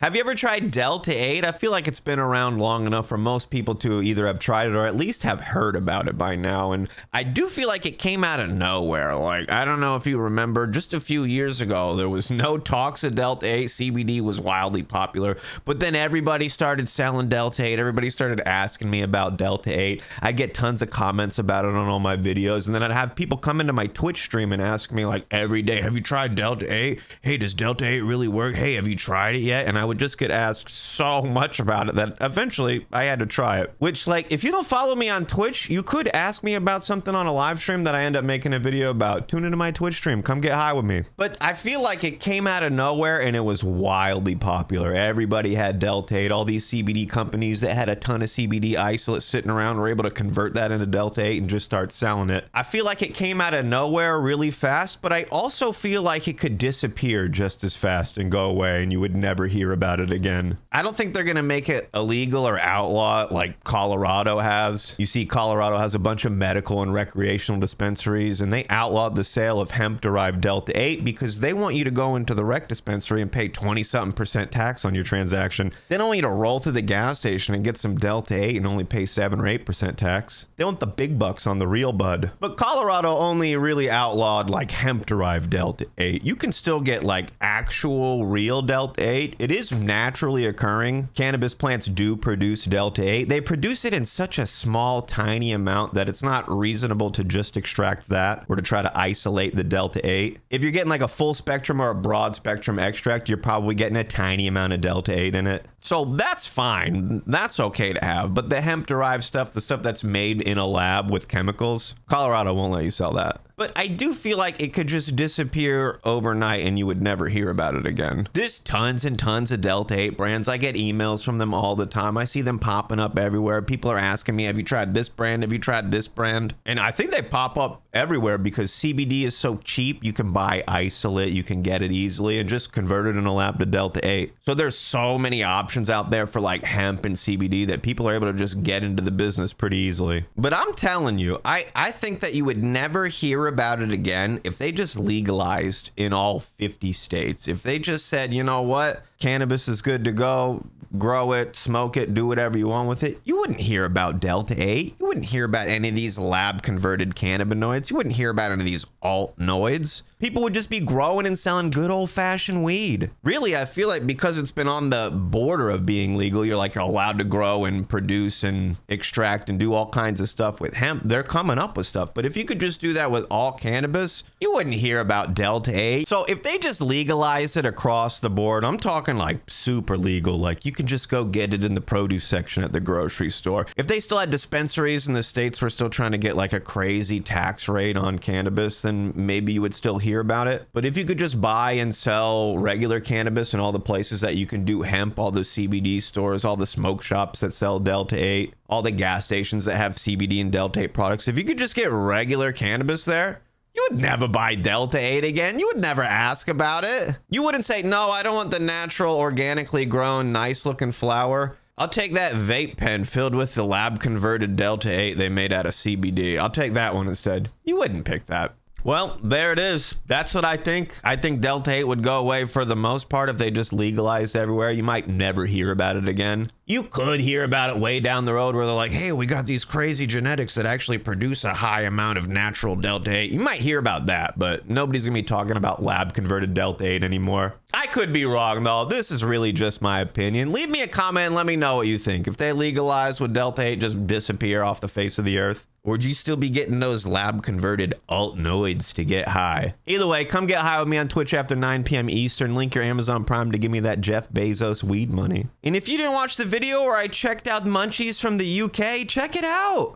Have you ever tried Delta-8? I feel like it's been around long enough for most people to either have tried it or at least have heard about it by now. And I do feel like it came out of nowhere. Like, I don't know if you remember, just a few years ago, there was no talks of Delta-8. CBD was wildly popular, but then everybody started selling Delta-8. Everybody started asking me about Delta-8. I get tons of comments about it on all my videos. And then I'd have people come into my Twitch stream and ask me like every day, have you tried Delta-8? Hey, does Delta-8 really work? Hey, have you tried it yet? And I would just get asked so much about it that eventually I had to try it. Which, like, if you don't follow me on Twitch, you could ask me about something on a live stream that I end up making a video about. Tune into my Twitch stream. Come get high with me. But I feel like it came out of nowhere and it was wildly popular. Everybody had Delta-8. All these CBD companies that had a ton of CBD isolate sitting around were able to convert that into Delta-8 and just start selling it. I feel like it came out of nowhere really fast, but I also feel like it could disappear just as fast and go away and you would never hear about it again. I don't think they're gonna make it illegal or outlaw like Colorado has. You see, Colorado has a bunch of medical and recreational dispensaries, and they outlawed the sale of hemp-derived Delta-8 because they want you to go into the rec dispensary and pay 20-something% tax on your transaction. They don't want you to roll through the gas station and get some Delta-8 and only pay 7 or 8% tax. They want the big bucks on the real bud. But Colorado only really outlawed like hemp-derived Delta-8. You can still get like actual real Delta-8. It is naturally occurring. Cannabis plants do produce Delta-8. They produce it in such a small, tiny amount that it's not reasonable to just extract that or to try to isolate the Delta-8. If you're getting like a full spectrum or a broad spectrum extract, you're probably getting a tiny amount of Delta-8 in it. So that's fine. That's okay to have. But the hemp-derived stuff, the stuff that's made in a lab with chemicals, Colorado won't let you sell that. But I do feel like it could just disappear overnight and you would never hear about it again. There's tons and tons of Delta-8 brands. I get emails from them all the time. I see them popping up everywhere. People are asking me, have you tried this brand? Have you tried this brand? And I think they pop up everywhere because CBD is so cheap. You can buy isolate, you can get it easily and just convert it in a lab to Delta-8. So there's so many options out there for like hemp and CBD that people are able to just get into the business pretty easily. But I'm telling you, I think that you would never hear about it again if they just legalized in all 50 states. If they just said, you know what, cannabis is good to go, grow it, smoke it, do whatever you want with it, you wouldn't hear about Delta-8. You wouldn't hear about any of these lab converted cannabinoids. You wouldn't hear about any of these alt-noids. People would just be growing and selling good old-fashioned weed. Really, I feel like because it's been on the border of being legal, you're allowed to grow and produce and extract and do all kinds of stuff with hemp. They're coming up with stuff. But if you could just do that with all cannabis, you wouldn't hear about Delta-8. So if they just legalize it across the board, I'm talking like super legal. Like you can just go get it in the produce section at the grocery store. If they still had dispensaries in the states were still trying to get like a crazy tax rate on cannabis, then maybe you would still hear about it. But if you could just buy and sell regular cannabis in all the places that you can do hemp, all the CBD stores, all the smoke shops that sell Delta-8, all the gas stations that have CBD and Delta-8 products, if you could just get regular cannabis there, you would never buy Delta-8 again. You would never ask about it. You wouldn't say, no, I don't want the natural, organically grown, nice looking flower. I'll take that vape pen filled with the lab converted Delta-8 they made out of CBD. I'll take that one instead. You wouldn't pick that. Well, there it is. That's what I think. I think Delta-8 would go away for the most part if they just legalized everywhere. You might never hear about it again. You could hear about it way down the road where they're like, hey, we got these crazy genetics that actually produce a high amount of natural Delta-8. You might hear about that, but nobody's gonna be talking about lab converted Delta-8 anymore. I could be wrong though. This is really just my opinion. Leave me a comment and let me know what you think. If they legalize, would Delta-8 just disappear off the face of the earth? Or would you still be getting those lab-converted alt-noids to get high? Either way, come get high with me on Twitch after 9 p.m. Eastern. Link your Amazon Prime to give me that Jeff Bezos weed money. And if you didn't watch the video where I checked out munchies from the UK, check it out.